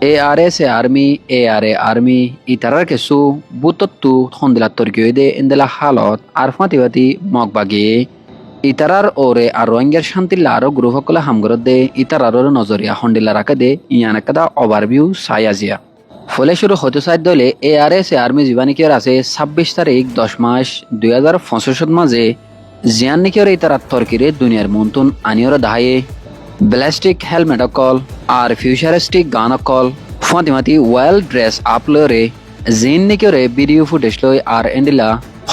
ARS Army, ARA Army, itarar kesu butottu hondila torkioide indela halot arfativati mogbagi itarar ore arronger shantilla aro grupokole hamgorode itararor নজরিয়া হন্ডিলা রাখাদে ইয়ানাকাদা overview সায়াজিয়া ফলে শুরু হতে সাধ্য হলে ARS আর্মি জীবানিকের আছে 26 তারিখ 10 মাস 2065 মাঝে জিয়ানিকের ইতারার তর্কিরে দুনিয়ার মন্তুন আনিয়র দাহায়ে ব্যালিস্টিক হেলমেট অকল আর ফিউচারিস্টিক গান অকল ফাতিমাতি ওয়েল ড্রেস আপ লরে জিন্নিকেরে ভিডিও ফুটেজ লই আর এন্ডিলা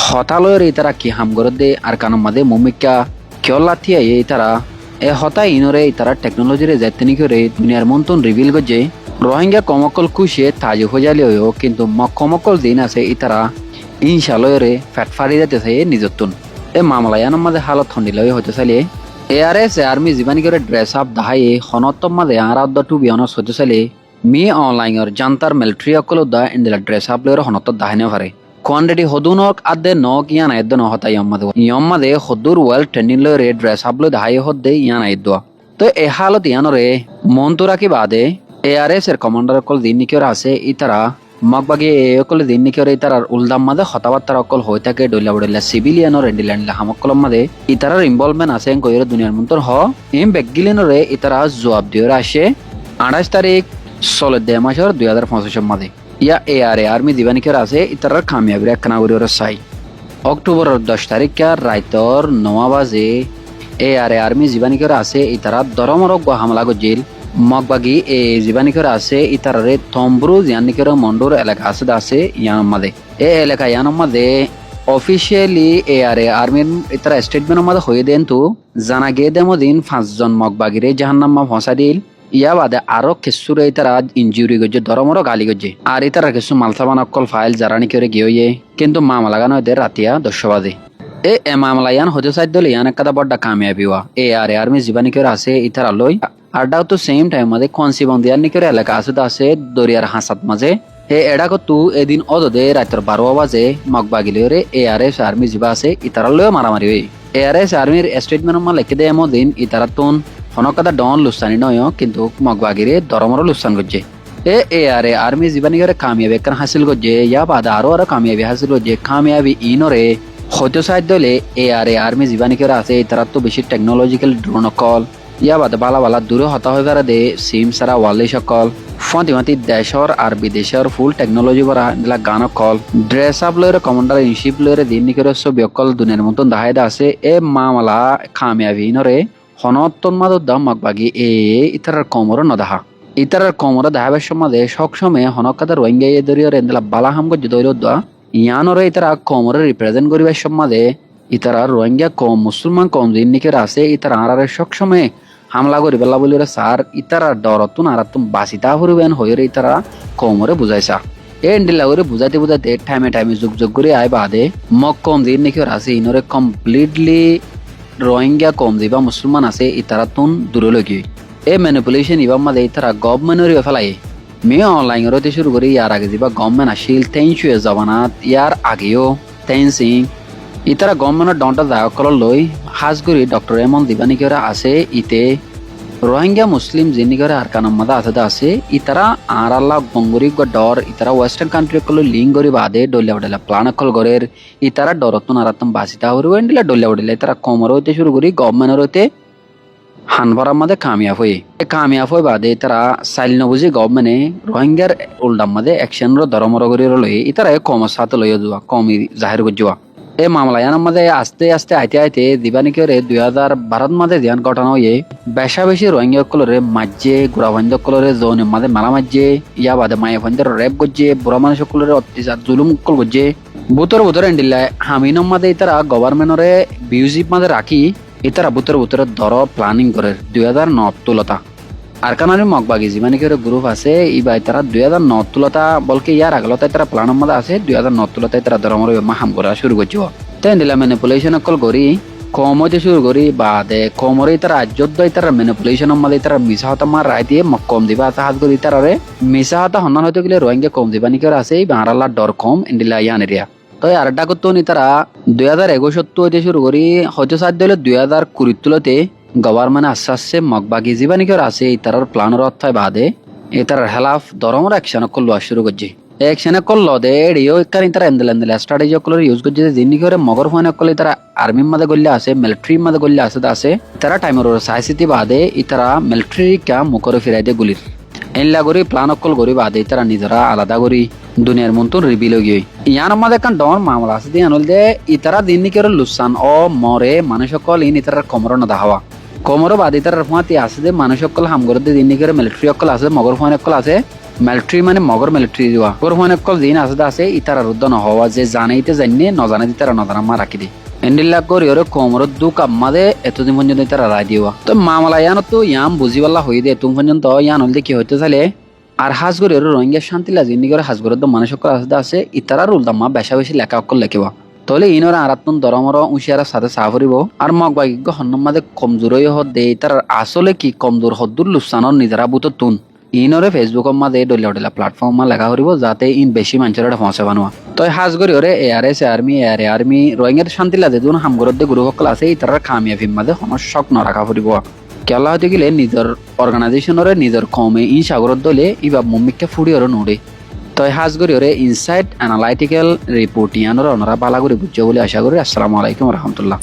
হতালয়ের ইতারা কি হামগরদে আর কানম মাদে মুমিকা কিয়লাথিয়া ইতারা এ হতা ইনরে ইতারা টেকনোলজিরে যেতনি করে দুনিয়ার মন্তন রিভিল গজে রোহিঙ্গা কমকল কুশিয়ে তাজু হজালিও কিন্তু কমকল দিন আছে ইতারা ইনশালয়রে ফ্যাটফারি যাইতেছে নিজত্তুন এ মামলায়ান মাদে হালত হন্ডিলয় হতে চাইলে ARS আর্মি জীবানিকেরে ড্রেস আপ দাহায়ে হনত্তম মাদে আরাদ্দ টু বি অনস হতে চাইলে মি অনলাইনর জান্তার মিলিটারি অকল দা ইন্দিলা ড্রেস আপ লয়র হনত দাহানে পারে কোয়ান্টিটি হদুনক আদে নক ইয়ান আইদ ন হতা ইয়াম্মাদে হদুর ওয়েল ট্রেনিং লয়রে ড্রেস আপ লয় দাহায়ে হদে ইয়ান আইদ তো এ হালত ইয়ানরে মন্তুরা কি বাদে ARS এর কমান্ডার অকল দিননিকের আছে ইতারা মগবাগে একল দিননিকের ইতারার উলদাম মাদে হতাবার্তার অকল হয়ে থাকে ডইলা বড়িলা সিভিলিয়ানর এন্ডিল্যান্ড হামকলম মাদে ইতারার ইনভলভমেন্ট আছে কইর দুনিয়ার মন্তর হ এম বেগগিলেনরে ইতারা জবাব দিয়র আসে 28 তারিখ 16 মাসের 2025 মাদে ইয়া ARA আর্মি দিবানিকের আছে ইতারার কামিয়াবির একখানা করির সাই অক্টোবর 10 তারিখ রাইতর 9 বাজে ARA আর্মি জীবানিকের আছে ইতারা দরমরক হামলা গজিল মগবাগি এ জীবানিকের আছে ইতারারে তম্ব্রু জিয়ানিকের মন্ডুর এলাকা আছে ইয়ান মাদে এ এলাকা ইয়ান মাদে অফিসিয়ালি ARA আর্মির ইতারা স্টেটমেন্ট মাদে হয়ে দেন তো জানা গে দেমদিন 5 জন মগবাগিরে জাহান্নামা ফসা দিল ইয়া বাদে আরো কিছুরে ইতারা ইনজুরি গজে দরমরো গালি গজে আর ইতারা কিছু মালসাবান অকল ফাইল জারানি করে গিয়ে কিন্তু মামলা গানো এদের রাতিয়া 10 বাজে এ মামলা ইয়ান হতে সাধ্য ইয়ান একটা বড় কামিয়াবি হওয়া ARA আর্মি জীবানিকের আছে ইতারা লই আরডাও তো সেম টাইম মাঝে কনসিবং দিয়ার নিকের এলাকা আছে দরিয়ার হাসাত মাঝে হে এডা কতু এদিন অদদে রাতের 12 বাজে মগবাগিলেরে ARS আর্মি জিবা আছে ইতারা লয় মারামারি হই ARS আর্মির স্টেটমেন্ট মা লিখে দেয় এমদিন ইতারা তুন হনকাদা ডন লুসানি নয় কিন্তু মগবাগিরে দরমর লুসান গজে ARA আর্মি জীবানিকের কামিয়াবি কান হাসিল গজে ইয়া বাদা আরো কামিয়াবি হাসিল গজে কামিয়াবি ইনরে হতে সাধ্য হলে ARA আর্মি জীবানিকের আছে ইতারা তো বেশি টেকনোলজিক্যাল ড্রোন কল ইয়া বাদে বালা বালা দূরে হতা হয়ে পারে দে সিম সারা ওয়ালে সকল ফাতিমাতি দেশর আর বিদেশর ফুল টেকনোলজি ভরা দিলা গান কল ড্রেস আপ লয়ের কমান্ডার ইনশিপ লয়ের দিন নিকের ছবি অকল দুনিয়ার মতন দাহাইদা আছে এ মামলা কামিয়াবি নরে হনত্তন মাদর দাম মগবাগি ইতারার কমর নদাহা ইতারার কমর দাহাবের সমাদে সবসময় হনকাদা রোহিঙ্গা দরিয়র এন্দিলা বালা হামগজ দৈর দা ইয়ানরে ইতারা কমরে রিপ্রেজেন্ট করিবার সমাদে ইতারা রোহিঙ্গা কম মুসলমান কম দিন নিকের আছে ইতারা আরারে সবসময় হামলা করি বেলা বলি সার ইতারা ডরতুন আর তুম বাসিতা হরিবেন হইরে ইতারা কমরে বুঝাইছা এন্ডিলা করে বুঝাইতে টাইমে যুগ করে আয় বাদে মক কম দিন নাকি আছে ইনরে কমপ্লিটলি রোহিঙ্গা কম দিবা মুসলমান আছে ইতারা তুন দূরে লগি এ ম্যানিপুলেশন ইবা মাদে ইতারা গভর্নমেন্টের ফেলাই মেয়ে অনলাইন হতে শুরু করি ইয়ার আগে দিবা গভর্নমেন্ট আসিল তেইশুয়ে জবানাত ইয়ার আগেও তেইনসিং ইতারা গভর্নমেন্টের ডনটা দায়ক করার লই হাজগুড়ি ডক্টর এমন দিবানিকেরা আছে ইতে রোহিঙ্গা মুসলিম জিনিকেরা আর কানাম মাদা আছে ইতারা আর আল্লাহ বঙ্গরি ডর ইতারা ওয়েস্টার্ন কান্ট্রি কল লিঙ্ক করি বাদে ডলিয়া বডেলা প্লান কল গরের ইতারা ডরতুন আর আতম বাসিতা হরিবেন দিলা ডলিয়া বডেলা ইতারা কমর হইতে শুরু করি গভর্নমেন্টের হইতে হানভারার মাদে কামিয়াব হই বাদে ইতারা সাইল নবুজি গভর্নমেন্টে রোহিঙ্গার উল্টাম মাদে অ্যাকশনর ধরমর করি লই ইতারা কমর সাথে লইয়া যাওয়া কমি জাহির করে যাওয়া এ মামলায়ান মাঝে আস্তে আস্তে আইতে দিবানিকেরে 2012 মাঝে ধ্যান ঘটনা হয়ে বেশি রোহিঙ্গা কলরে মাঝে গুড়াবন্ধ কলরে জোন মাঝে মালা মাঝে ইয়া বাদে মায়ে বন্ধের রেপ গজ্জে বুড়া মানুষ কলরে অত্যাচার জুলুম কল গজ্জে বুতর এন্ডিল্লা হামিনম মাঝে ইতারা গভর্নমেন্টরে বিউজিপ মাঝে রাখি ইতারা বুতর ধর প্ল্যানিং করে 2009 তুলতা আর কানারি মগবাগি জীবানিকের গ্রুপ আছে ইবা তারা 2009 তুলতা বলকে ইয়ার আগলতা তারা প্ল্যান মধ্যে আছে 2009 তুলতা তারা ধর্মর মাহাম করা শুরু করছে তেন দিলা ম্যানিপুলেশন কল করি কম হইতে শুরু করি বাদে কমরে তারা আজ্যদ্দ তারা ম্যানিপুলেশন মধ্যে তারা মিশা হতা মার রায় দিয়ে কম দিবা হাত করি তারারে মিশা হতা হন্নান হইতে গেলে রোহিঙ্গা কম দিবানিকের আছে বাংলার ডর কম ইন্ডিলা ইয়ান এরিয়া তো আরেকটা করতো নি তারা 2021 হইতে শুরু করি হয়তো সাধ্য হলে 2020 তুলতে গভর্নমেন্ট আস্তে আস্তে মগবাগি জীবানিকের আছে ইতারার প্ল্যানের অর্থায় বাদে ইতার হেলাফ দরমর অ্যাকশন করলো শুরু করছে একশনে করলো দে এডিও ইকার ইতারা এন্দেল স্ট্র্যাটেজি কলর ইউজ করছে জিন্নি করে মগর ফোন কলে তারা আর্মির মাঝে গল্লে আছে মিলিটারির মাঝে গল্লে আছে তারা টাইমের সাইসিতি বাদে ইতারা মিলিটারি কা মুখরে ফিরাই দিয়ে গুলির এনলা করি প্লান অকল করি বাদে তারা নিজেরা আলাদা করি দুনিয়ার মতন রিবিল গিয়ে ইয়ার মধ্যে একটা ডর মামলা আছে দিয়ে আনল দে ইতারা দিননি করে লুসান ও মরে মানুষ সকল ইন ইতার কমর না হাওয়া কমর বাদে তার ফাঁতি আছে যে মানুষ সকল হাম করে দিননি করে মিলিটারি অকল আছে মগর ফোন অকল আছে মিলিটারি মানে মগর মিলিটারি যোৱা মগর ফোন অকল দিন আছে ইতারা রুদ্ধ নহওয়া যে জানাইতে জানিয়ে নজানে তারা নজানা মা রাখি দিয়ে এন্ডিল্লা করি ওরে কোমরত দুঃখ আমাদে এতদিন পর্যন্ত তারা রায় দিওয়া তো মামলা ইয়ান তো ইয়াম বুঝি পাল্লা হয়ে দে তুমি পর্যন্ত ইয়ান হলদে কি হইতে চাইলে আর হাজ করে রোহিঙ্গা শান্তি লাগে ইন্দি করে হাজ করে তো মানুষ আছে ইতারা রুল দাম্মা বেশা বেশি লেখা অকল লেখিবা তাহলে ইনরা আরাতন দরমর উঁশিয়ারা সাথে চা ফুরিব আর মগ বাগিজ্ঞ হন্নম মাঝে কমজোরই হদ দে তার আসলে কি কমজোর হদ্দুর লুসানর নিজেরা বুত তুন ইনরে ফেসবুকৰ মাঝে ডলিয়া প্ল্যাটফর্ম লেখা করিব যাতে ইন বেশি মানুষের পৌঁছে বানোয়া তই হাজ করি ওরে এআরএস আর্মি রোহিঙ্গার শান্তি লাগে যোন হামগরত দে গ্রুপসকল আছে ইতারার কামিয়াবির মাঝে কোনো শক নরাখা ফুরিব কেলা হতে গেলে নিজের অর্গানাইজেশনরে নিজের কমে ই সাগরত দলে ইবা মুম্মিককে ফুড়ি ওরে নোড়ে তই হাজ করি ওরে ইনসাইট অ্যানালাইটিক্যাল রিপোর্ট ইয়ানোর অনরা বালা করে বুঝছে বলে আশা করি। আসসালামু আলাইকুম রহমতুল্লাহ।